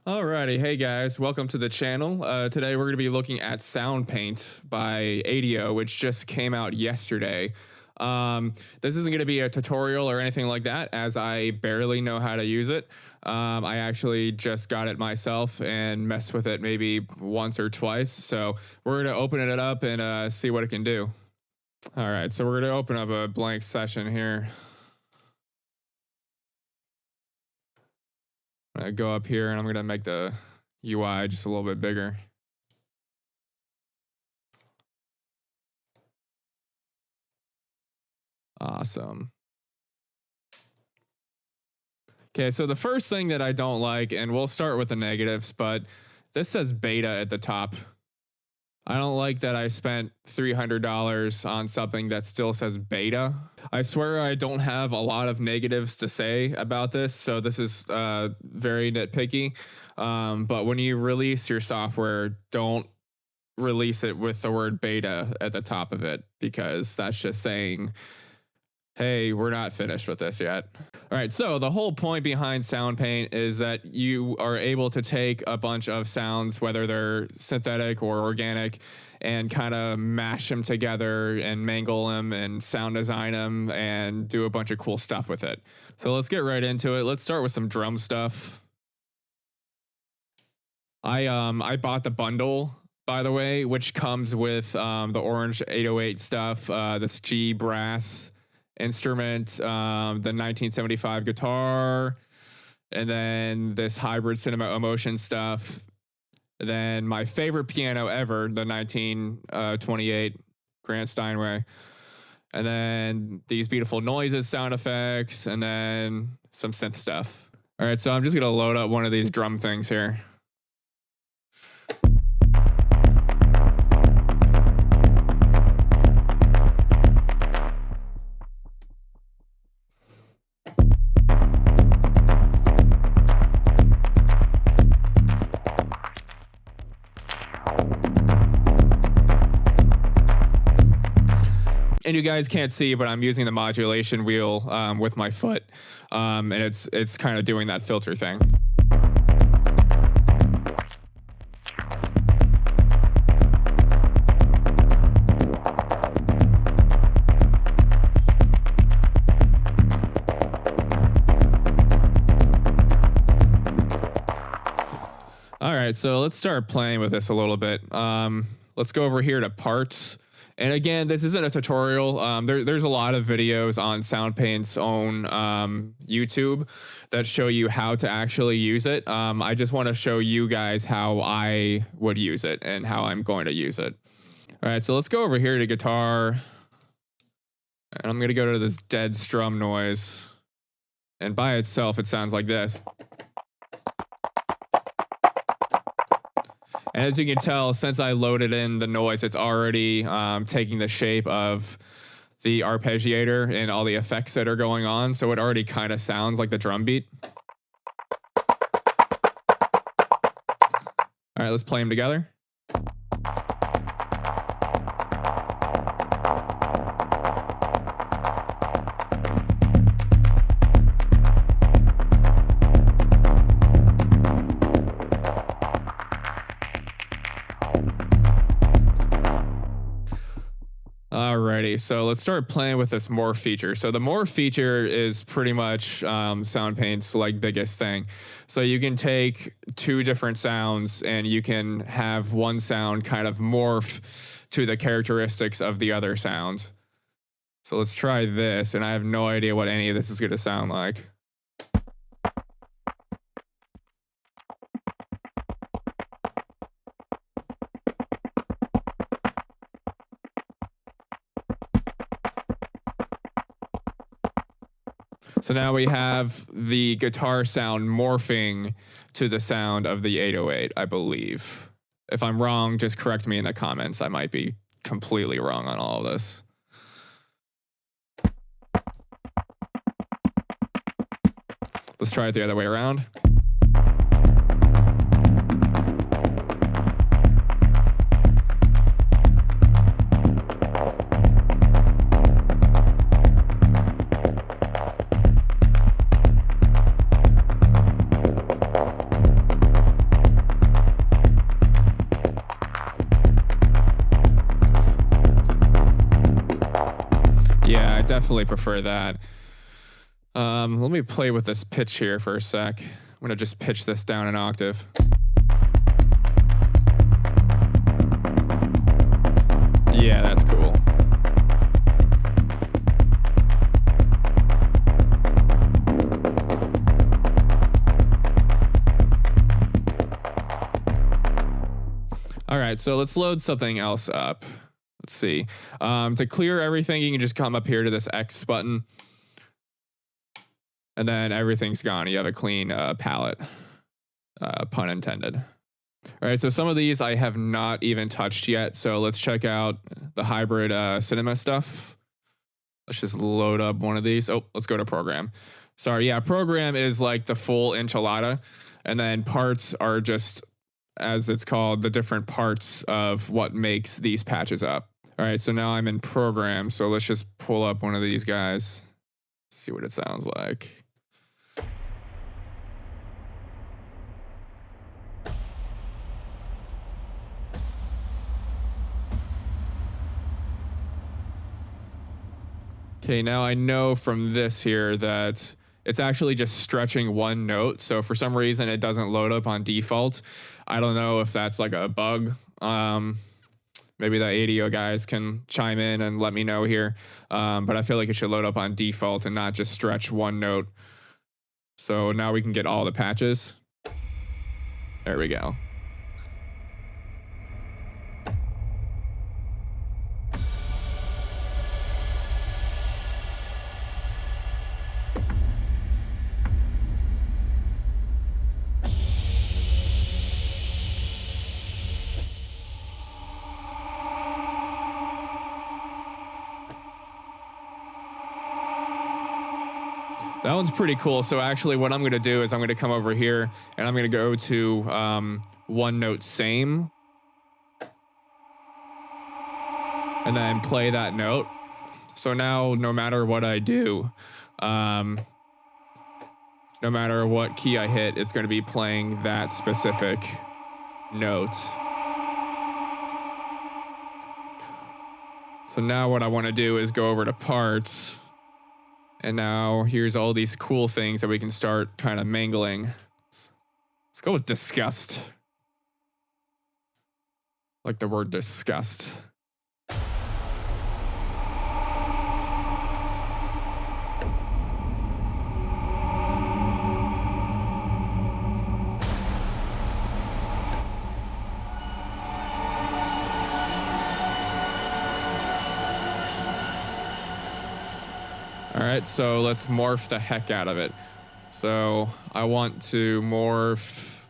Alrighty, hey guys, welcome to the channel. Today we're going to be looking at Soundpaint by ADIO, which just came out yesterday. This isn't going to be a tutorial or anything like that, as I barely know how to use it. I actually just got it myself and messed with it maybe once or twice. So we're going to open it up and see what it can do. All right, so we're going to open up a blank session here. I go up here and I'm going to make the UI just a little bit bigger. Awesome. Okay, so the first thing that I don't like, and we'll start with the negatives, but this says beta at the top. I don't like that I spent $300 on something that still says beta. I swear I don't have a lot of negatives to say about this, so this is very nitpicky. But when you release your software, don't release it with the word beta at the top of it, because that's just saying, hey, we're not finished with this yet. All right, so the whole point behind Soundpaint is that you are able to take a bunch of sounds, whether they're synthetic or organic, and kind of mash them together and mangle them and sound design them and do a bunch of cool stuff with it. So let's get right into it. Let's start with some drum stuff. I bought the bundle, by the way, which comes with the orange 808 stuff, this G brass instrument, the 1975 guitar, and then this hybrid cinema emotion stuff. And then my favorite piano ever, the 1928 Grant Steinway. And then these beautiful noises, sound effects, and then some synth stuff. All right, so I'm just gonna load up one of these drum things here. And you guys can't see, but I'm using the modulation wheel with my foot, and it's kind of doing that filter thing. All right, so let's start playing with this a little bit. Let's go over here to parts. And again, this isn't a tutorial. There's a lot of videos on Soundpaint's own YouTube that show you how to actually use it. I just want to show you guys how I would use it and how I'm going to use it. All right, so let's go over here to guitar. And I'm going to go to this dead strum noise. And by itself, it sounds like this. And as you can tell, since I loaded in the noise, it's already taking the shape of the arpeggiator and all the effects that are going on. So it already kind of sounds like the drum beat. All right, let's play them together. Alrighty, so let's start playing with this morph feature. So the morph feature is pretty much Soundpaint's like biggest thing. So you can take two different sounds and you can have one sound kind of morph to the characteristics of the other sound. So let's try this, and I have no idea what any of this is going to sound like. So now we have the guitar sound morphing to the sound of the 808, I believe. If I'm wrong, just correct me in the comments. I might be completely wrong on all of this. Let's try it the other way around. definitely prefer that. Let me play with this pitch here for a sec. I'm gonna just pitch this down an octave. Yeah, that's cool. All right, so let's load something else up. Let's see. To clear everything, you can just come up here to this X button. And then everything's gone. You have a clean palette, pun intended. All right, so some of these I have not even touched yet. So let's check out the hybrid cinema stuff. Let's just load up one of these. Oh, let's go to program. Sorry, yeah, program is like the full enchilada. And then parts are just, as it's called, the different parts of what makes these patches up. All right, so now I'm in program. So let's just pull up one of these guys. See what it sounds like. Okay, now I know from this here that it's actually just stretching one note. So for some reason, it doesn't load up on default. I don't know if that's like a bug. Maybe the ADO guys can chime in and let me know here. But I feel like it should load up on default and not just stretch one note. So now we can get all the patches. There we go. That one's pretty cool. So actually what I'm going to do is I'm going to come over here and I'm going to go to one note same. And then play that note. So now no matter what I do, no matter what key I hit, it's going to be playing that specific note. So now what I want to do is go over to parts. And now here's all these cool things that we can start kind of mangling. Let's go with disgust. Like the word disgust. All right, so let's morph the heck out of it. So I want to morph,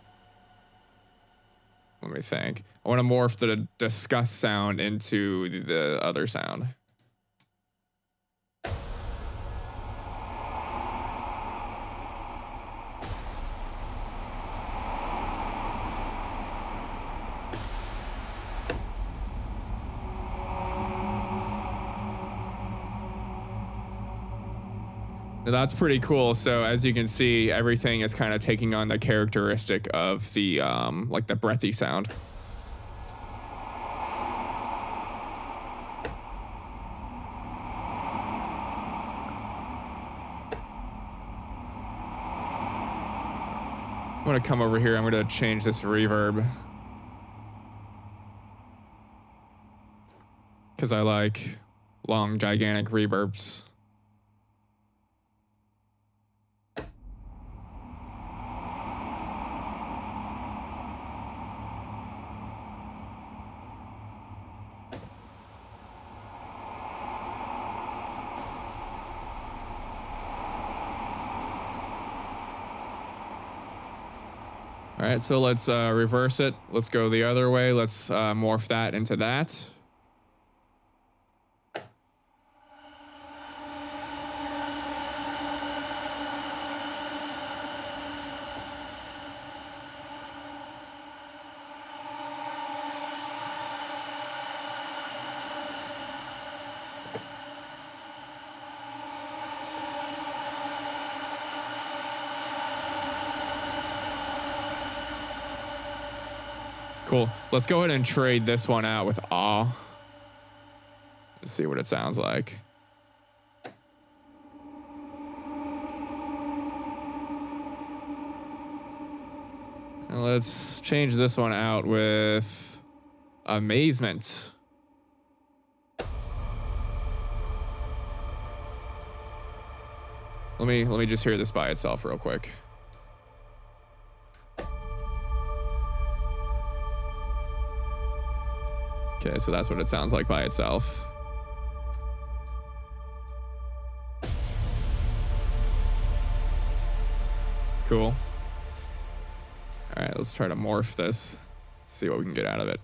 let me think. I want to morph the disgust sound into the other sound. Now that's pretty cool. So as you can see, everything is kind of taking on the characteristic of the like the breathy sound. I'm gonna come over here. I'm gonna change this reverb because I like long, gigantic reverbs. All right, so let's reverse it. Let's go the other way. Let's morph that into that. Cool. Let's go ahead and trade this one out with awe. Let's see what it sounds like. And let's change this one out with amazement. Let me just hear this by itself real quick. Okay, so that's what it sounds like by itself. Cool. All right, let's try to morph this. See what we can get out of it.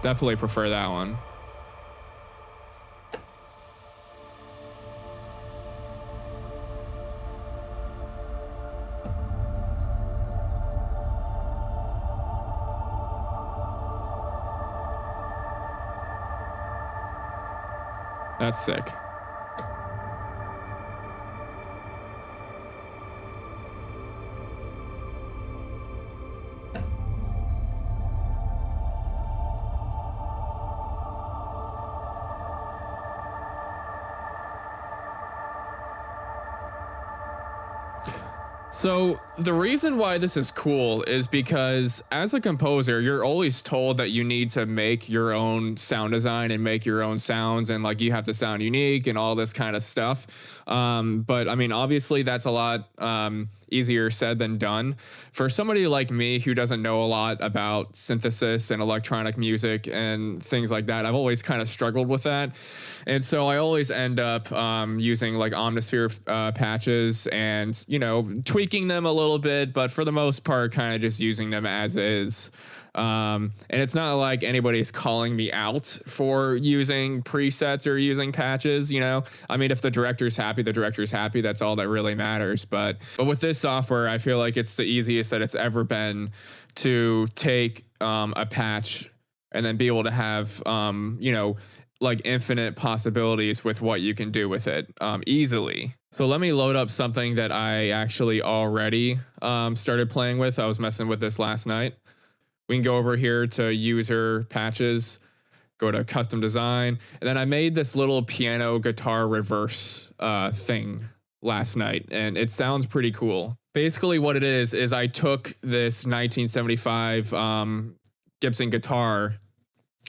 Definitely prefer that one. That's sick. So the reason why this is cool is because as a composer, you're always told that you need to make your own sound design and make your own sounds, and like you have to sound unique and all this kind of stuff. But I mean, obviously that's a lot easier said than done. For somebody like me who doesn't know a lot about synthesis and electronic music and things like that, I've always kind of struggled with that. And so I always end up using like Omnisphere patches and, you know, tweaking them a little bit, but for the most part, kind of just using them as is. And it's not like anybody's calling me out for using presets or using patches, you know. I mean, if the director's happy, the director's happy. That's all that really matters. But with this software, I feel like it's the easiest that it's ever been to take a patch and then be able to have, you know, like infinite possibilities with what you can do with it easily. So let me load up something that I actually already started playing with. I was messing with this last night. We can go over here to user patches, go to custom design. And then I made this little piano guitar reverse thing last night, and it sounds pretty cool. Basically what it is I took this 1975 Gibson guitar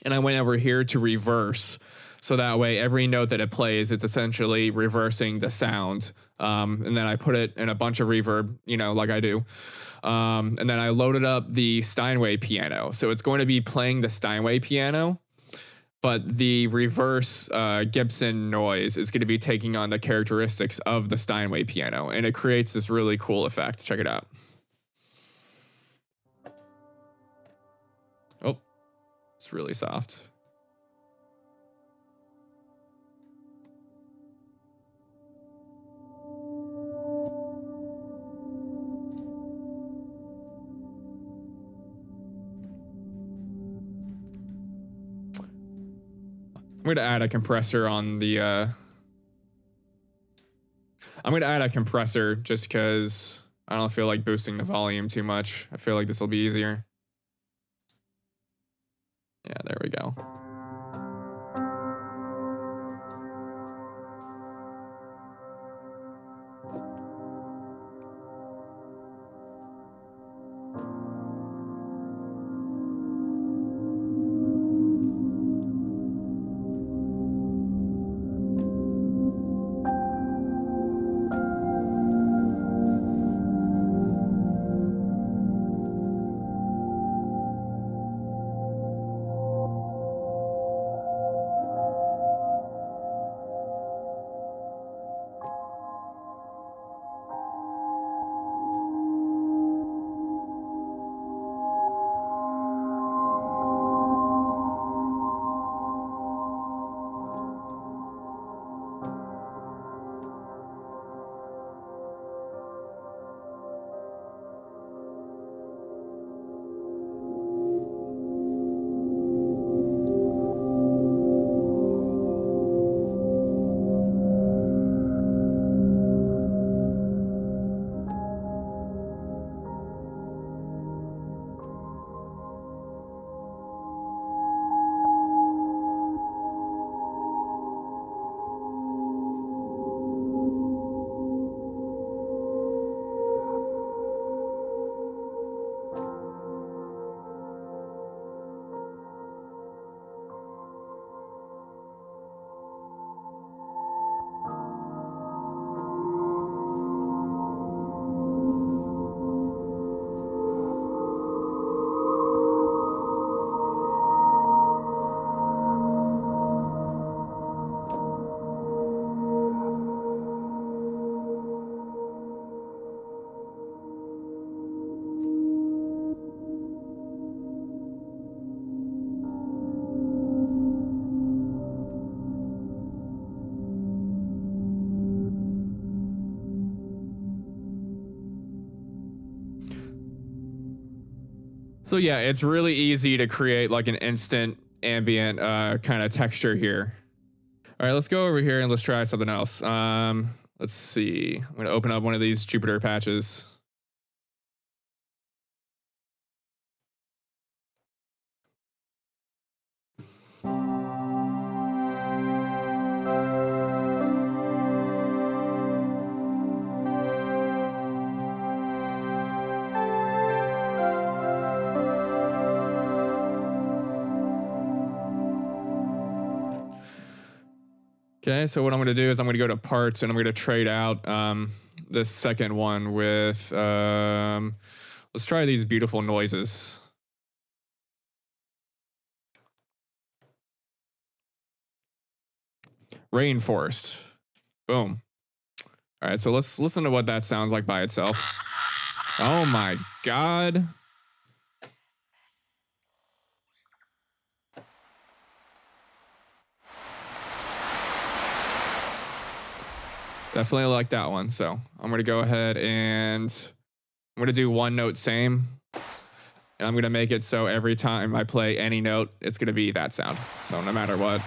and I went over here to reverse. So that way, every note that it plays, it's essentially reversing the sound. And then I put it in a bunch of reverb, you know, like I do. And then I loaded up the Steinway piano. So it's going to be playing the Steinway piano, but the reverse Gibson noise is going to be taking on the characteristics of the Steinway piano. And it creates this really cool effect. Check it out. Oh, it's really soft. I'm going to add a compressor on the, I'm going to add a compressor just because I don't feel like boosting the volume too much. I feel like this will be easier. Yeah, there we go. So yeah, it's really easy to create like an instant ambient kind of texture here. All right, let's go over here and let's try something else. Let's see. I'm gonna open up one of these Jupyter patches. Okay, so what I'm gonna do is I'm gonna go to parts and I'm gonna trade out this second one with, let's try these beautiful noises. Rainforest. Boom. All right, so let's listen to what that sounds like by itself. Oh my God. Definitely like that one. So I'm gonna go ahead and I'm gonna do one note same. And I'm gonna make it so every time I play any note, it's gonna be that sound. So no matter what.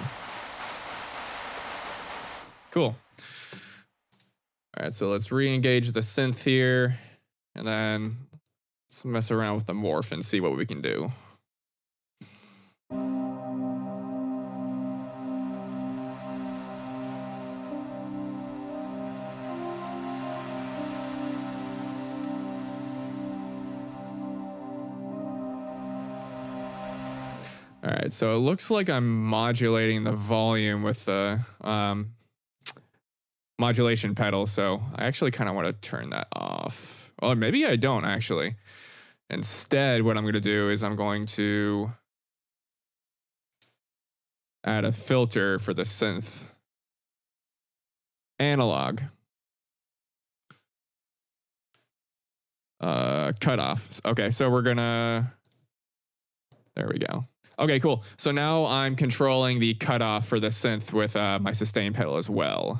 Cool. All right, so let's re-engage the synth here. And then let's mess around with the morph and see what we can do. All right, so it looks like I'm modulating the volume with the modulation pedal. So I actually kind of want to turn that off. Or maybe I don't actually. Instead, what I'm going to do is I'm going to add a filter for the synth. Analog. Cutoff. Okay, so we're gonna, there we go. Okay, cool. So now I'm controlling the cutoff for the synth with my sustain pedal as well.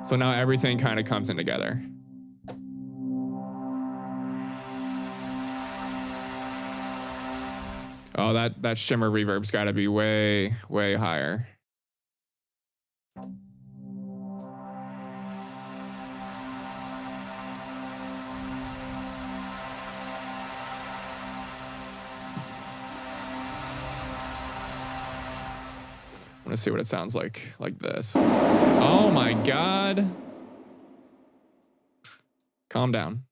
So now everything kind of comes in together. Oh, that shimmer reverb's got to be way, way higher. I want to see what it sounds like this. Oh my God. Calm down.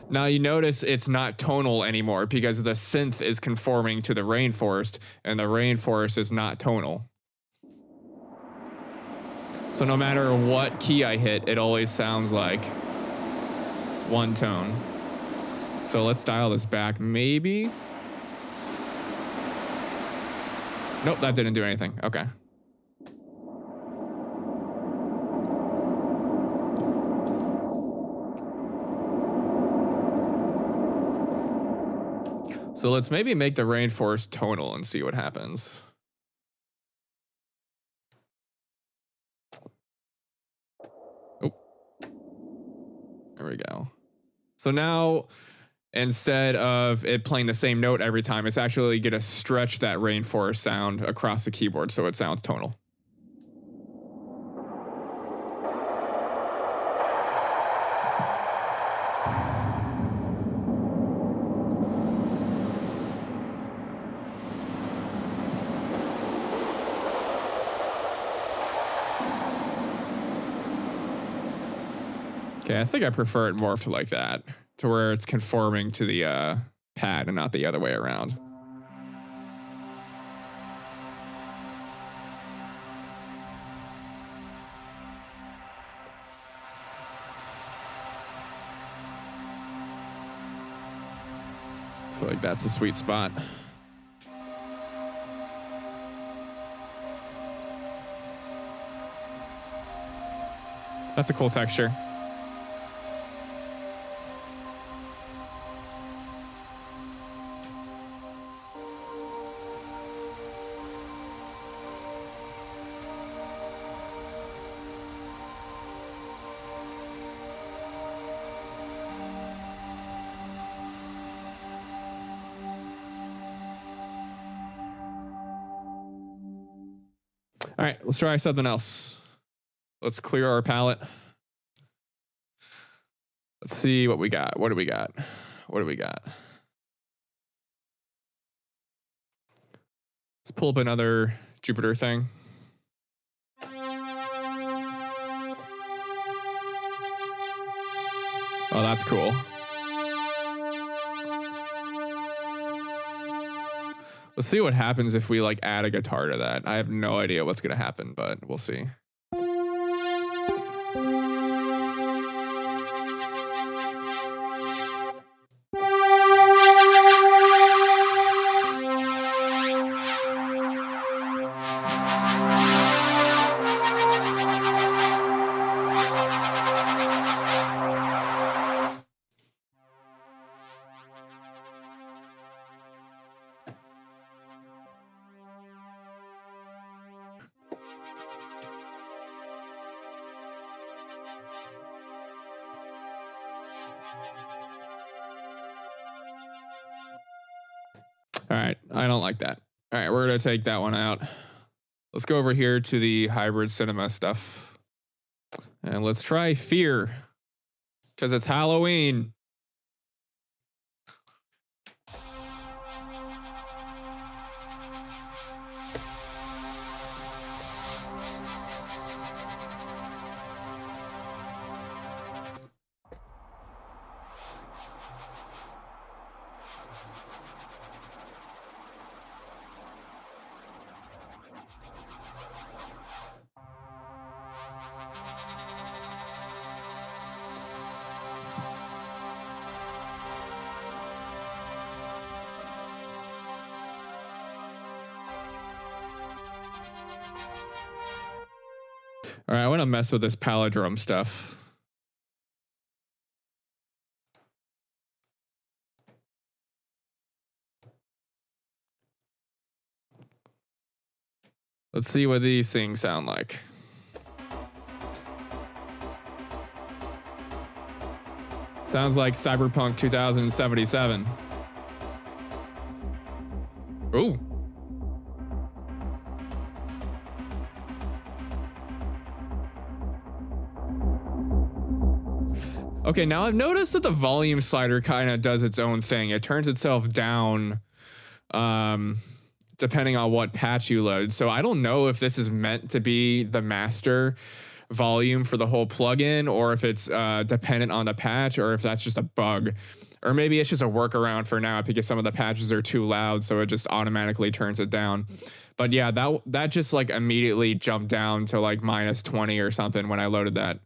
Now you notice it's not tonal anymore because the synth is conforming to the rainforest and the rainforest is not tonal. So no matter what key I hit, it always sounds like one tone. So let's dial this back, maybe. Nope, that didn't do anything. Okay. So let's maybe make the rainforest tonal and see what happens. Oh, there we go. So now, instead of it playing the same note every time, it's actually going to stretch that rainforest sound across the keyboard so it sounds tonal. Okay, I think I prefer it morphed like that, to where it's conforming to the pad and not the other way around. I feel like that's a sweet spot. That's a cool texture. All right, let's try something else. Let's clear our palette. Let's see what we got. What do we got? What do we got? Let's pull up another Jupiter thing. Oh, that's cool. Let's see what happens if we like add a guitar to that. I have no idea what's going to happen, but we'll see. All right, I don't like that. All right, we're gonna take that one out. Let's go over here to the hybrid cinema stuff. And let's try Fear, because it's Halloween. All right, I want to mess with this palindrome stuff. Let's see what these things sound like. Sounds like Cyberpunk 2077. Ooh. Okay, now I've noticed that the volume slider kind of does its own thing. It turns itself down depending on what patch you load. So I don't know if this is meant to be the master volume for the whole plugin, or if it's dependent on the patch, or if that's just a bug. Or maybe it's just a workaround for now because some of the patches are too loud, so it just automatically turns it down. But yeah, that just like immediately jumped down to like -20 or something when I loaded that.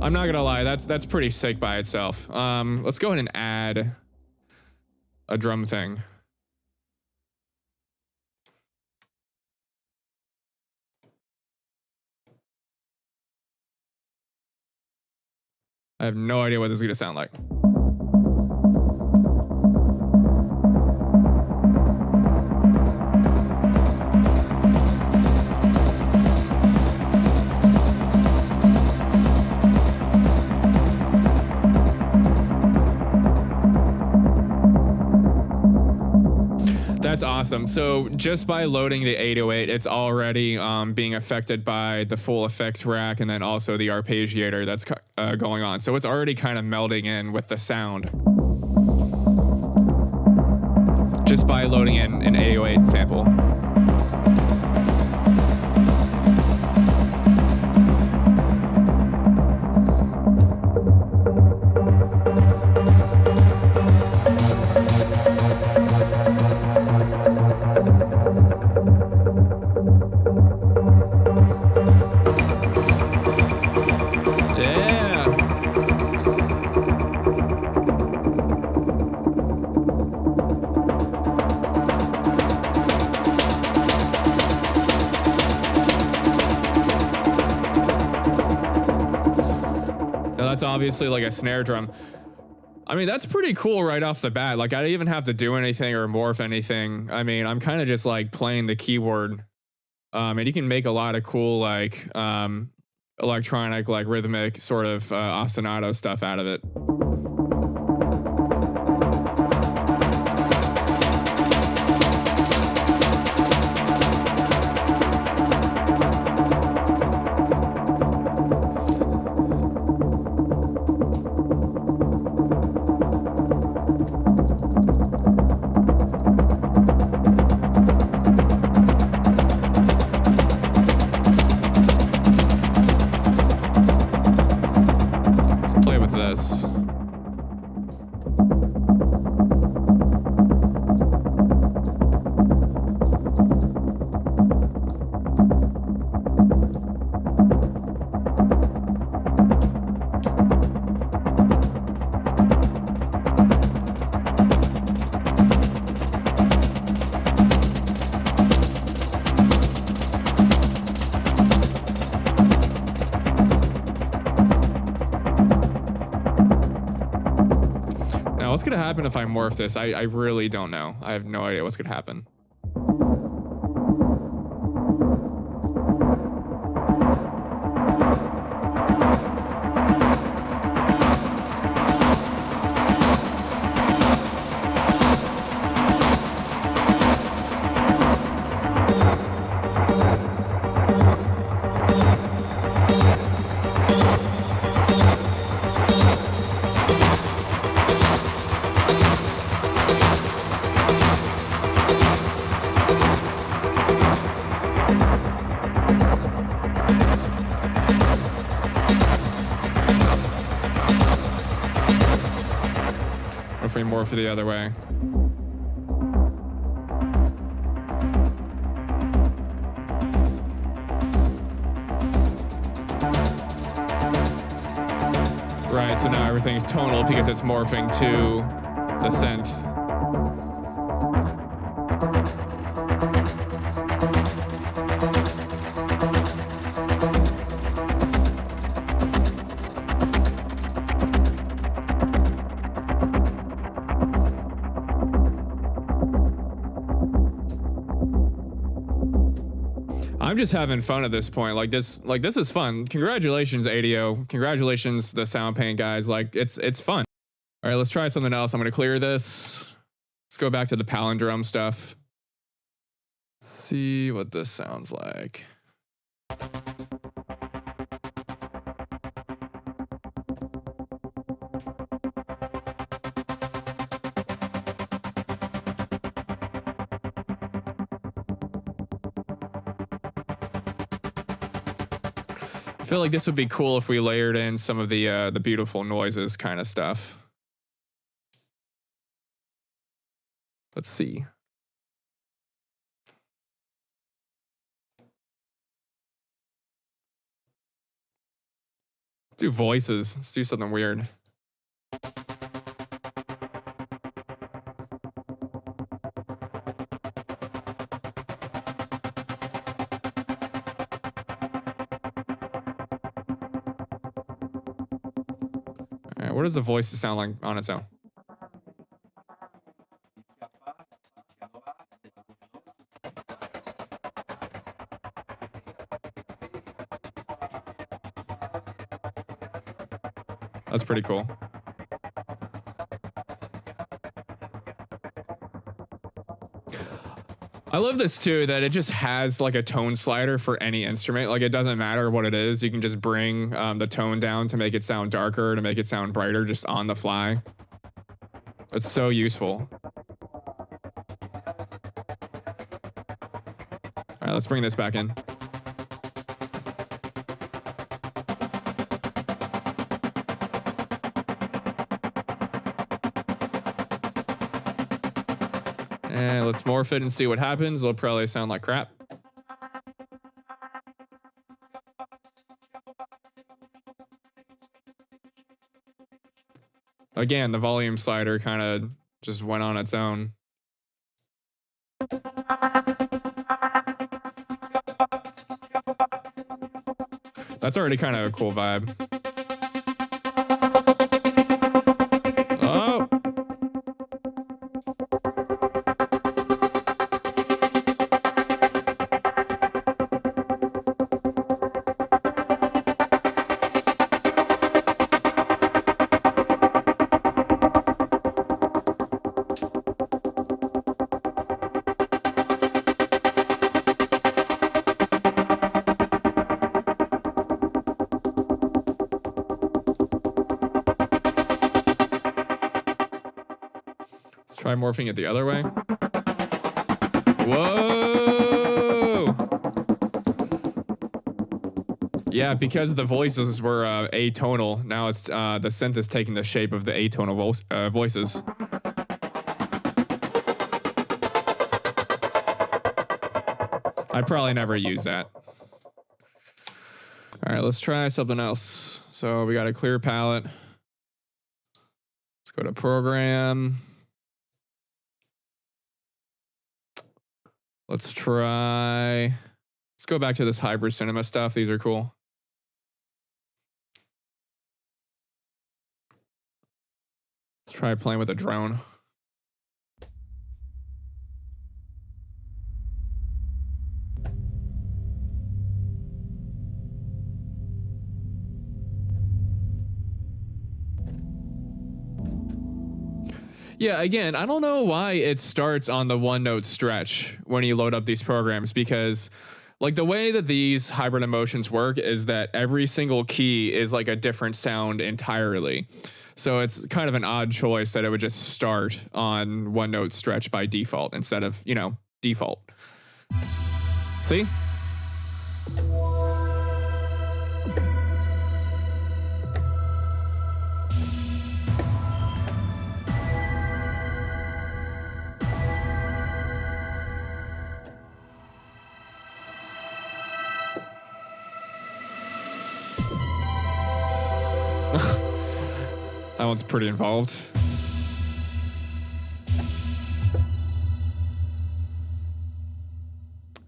I'm not gonna lie, that's pretty sick by itself. Let's go ahead and add a drum thing. I have no idea what this is gonna sound like. That's awesome. So just by loading the 808, it's already being affected by the full effects rack and then also the arpeggiator that's going on. So it's already kind of melding in with the sound just by loading in an 808 sample. that's obviously like a snare drum. I mean, that's pretty cool right off the bat. Like, I didn't even have to do anything or morph anything. I mean, I'm kind of just like playing the keyboard. And you can make a lot of cool, like, electronic, like rhythmic sort of ostinato stuff out of it. What's gonna happen if I morph this? I really don't know. I have no idea what's gonna happen. Morph the other way. Right, so now everything's tonal because it's morphing to the synth. I'm just having fun at this point. Like this is fun. Congratulations, ADO. Congratulations, the Soundpaint guys. Like it's fun. All right, let's try something else. I'm gonna clear this. Let's go back to the palindrome stuff. See what this sounds like. I feel like this would be cool if we layered in some of the beautiful noises kind of stuff. Let's see. Let's do voices. Let's do something weird. What does the voice sound like on its own? That's pretty cool. I love this too, that it just has like a tone slider for any instrument. Like it doesn't matter what it is. You can just bring the tone down to make it sound darker, to make it sound brighter, just on the fly. It's so useful. All right, let's bring this back in. And let's morph it and see what happens. It'll probably sound like crap. Again, the volume slider kind of just went on its own. That's already kind of a cool vibe. Try morphing it the other way. Whoa! Yeah, because the voices were atonal, now it's the synth is taking the shape of the atonal voices. I'd probably never use that. All right, let's try something else. So we got a clear palette. Let's go to program. Let's go back to this hybrid cinema stuff. These are cool. Let's try playing with a drone. Yeah, again, I don't know why it starts on the one note stretch when you load up these programs, because like the way that these hybrid emotions work is that every single key is like a different sound entirely. So it's kind of an odd choice that it would just start on one note stretch by default instead of, you know, default. See? That one's pretty involved.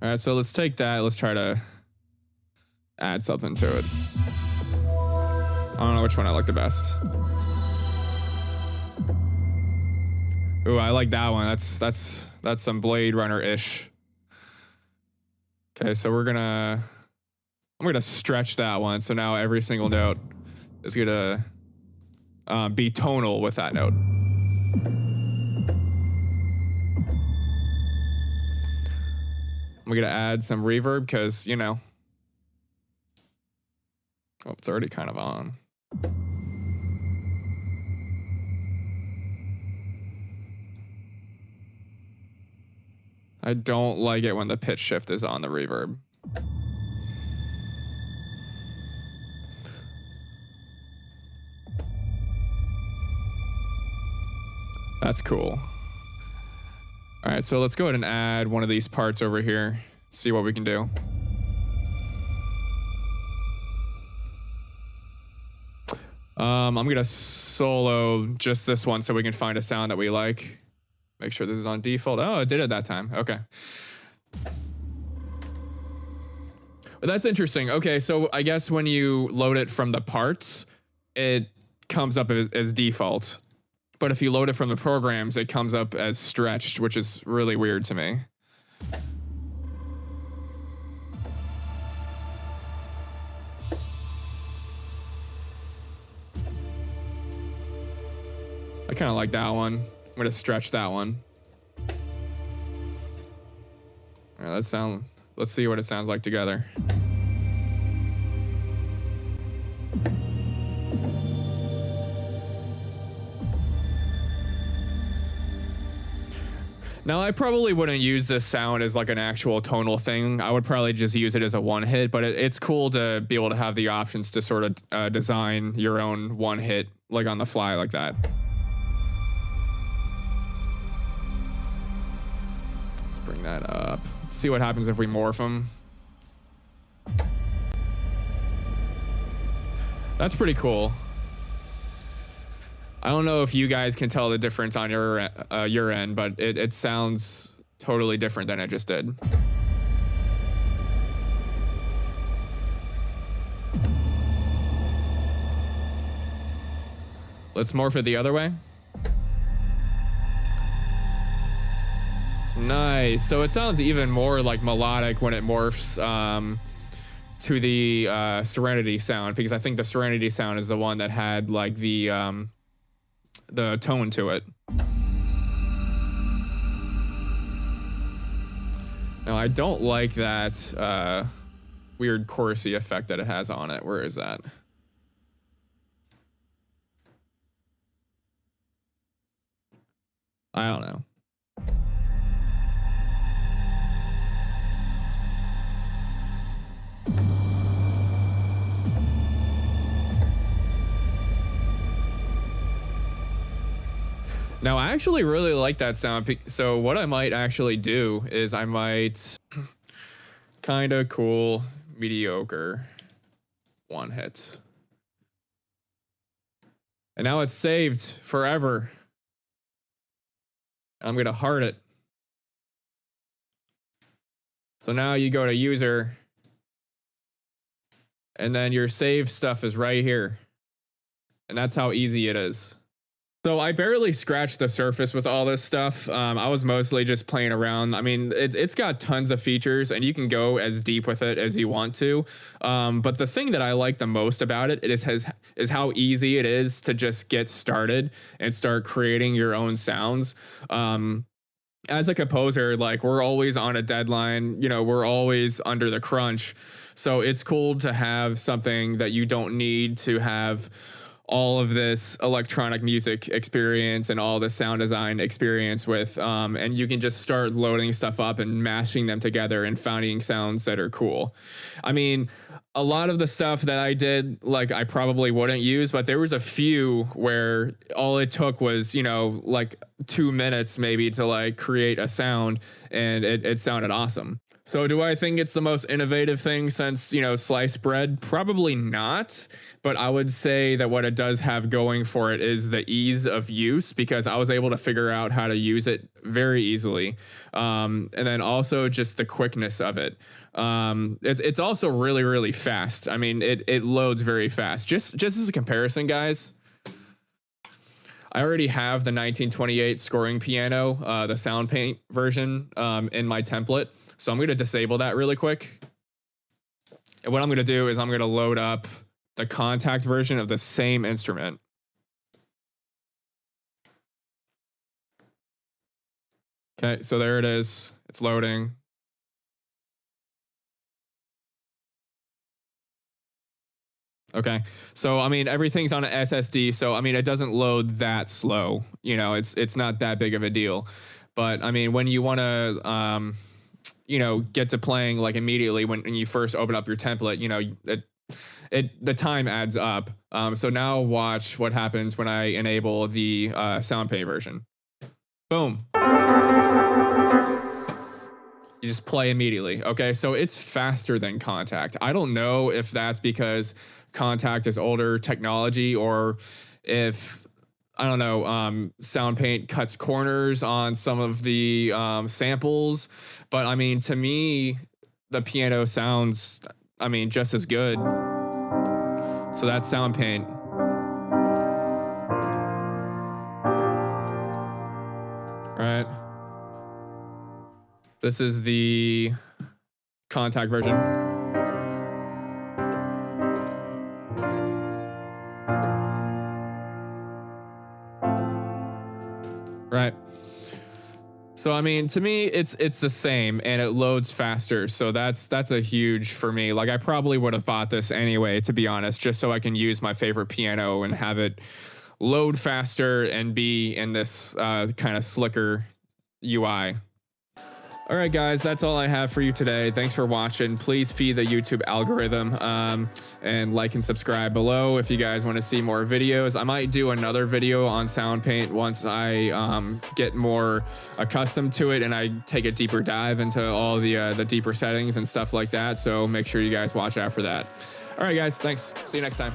All right, so let's take that. Let's try to add something to it. I don't know which one I like the best. Ooh, I like that one. That's some Blade Runner-ish. Okay, so I'm gonna stretch that one. So now every single note is gonna be tonal with that note. I'm gonna add some reverb because, you know, oh, it's already kind of on. I don't like it when the pitch shift is on the reverb. That's cool. All right, so let's go ahead and add one of these parts over here. See what we can do. I'm gonna solo just this one so we can find a sound that we like. Make sure this is on default. Oh, it did it that time. Okay. But that's interesting. Okay, so I guess when you load it from the parts, it comes up as default. But if you load it from the programs, it comes up as stretched, which is really weird to me. I kind of like that one. I'm gonna stretch that one. All right, let's see what it sounds like together. Now, I probably wouldn't use this sound as like an actual tonal thing. I would probably just use it as a one hit, but it's cool to be able to have the options to sort of design your own one hit, like on the fly like that. Let's bring that up. Let's see what happens if we morph them. That's pretty cool. I don't know if you guys can tell the difference on your end, but it sounds totally different than it just did. Let's morph it the other way. Nice. So it sounds even more like melodic when it morphs to the Serenity sound, because I think the Serenity sound is the one that had like the tone to it. Now, I don't like that weird chorusy effect that it has on it. Where is that? I don't know. Now, I actually really like that sound. So what I might actually do is I might kind of cool, mediocre, one hit. And now it's saved forever. I'm going to heart it. So now you go to user, and then your save stuff is right here. And that's how easy it is. So I barely scratched the surface with all this stuff. I was mostly just playing around. I mean, it's got tons of features and you can go as deep with it as you want to. But the thing that I like the most about it is how easy it is to just get started and start creating your own sounds. As a composer, like, we're always on a deadline, you know, we're always under the crunch. So it's cool to have something that you don't need to have all of this electronic music experience and all the sound design experience with, and you can just start loading stuff up and mashing them together and finding sounds that are cool. I mean, a lot of the stuff that I did, like, I probably wouldn't use, but there was a few where all it took was, you know, like 2 minutes maybe to like create a sound, and it sounded awesome. So do I think it's the most innovative thing since, you know, sliced bread? Probably not. But I would say that what it does have going for it is the ease of use, because I was able to figure out how to use it very easily. And then also just the quickness of it. It's also really, really fast. I mean, it loads very fast. Just as a comparison, guys, I already have the 1928 scoring piano, the Soundpaint version, in my template. So I'm going to disable that really quick. And what I'm going to do is I'm going to load up the Kontakt version of the same instrument. Okay, so there it is. It's loading. Okay, so I mean, everything's on an SSD, so I mean, it doesn't load that slow. You know, it's not that big of a deal. But I mean, when you want to, you know, get to playing like immediately when you first open up your template, you know, the time adds up. So now watch what happens when I enable the Soundpaint version. Boom. You just play immediately. Okay, so it's faster than Kontakt. I don't know if that's because Kontakt is older technology, or if, I don't know, Soundpaint cuts corners on some of the samples. But I mean, to me, the piano sounds, I mean, just as good. So that's Soundpaint. Right. This is the Kontakt version. Right. So I mean, to me, it's the same, and it loads faster. So that's a huge for me. Like, I probably would have bought this anyway, to be honest, just so I can use my favorite piano and have it load faster and be in this kind of slicker UI. All right, guys, that's all I have for you today. Thanks for watching. Please feed the YouTube algorithm, and like and subscribe below if you guys want to see more videos. I might do another video on Soundpaint once I get more accustomed to it and I take a deeper dive into all the deeper settings and stuff like that. So make sure you guys watch out for that. All right, guys, thanks. See you next time.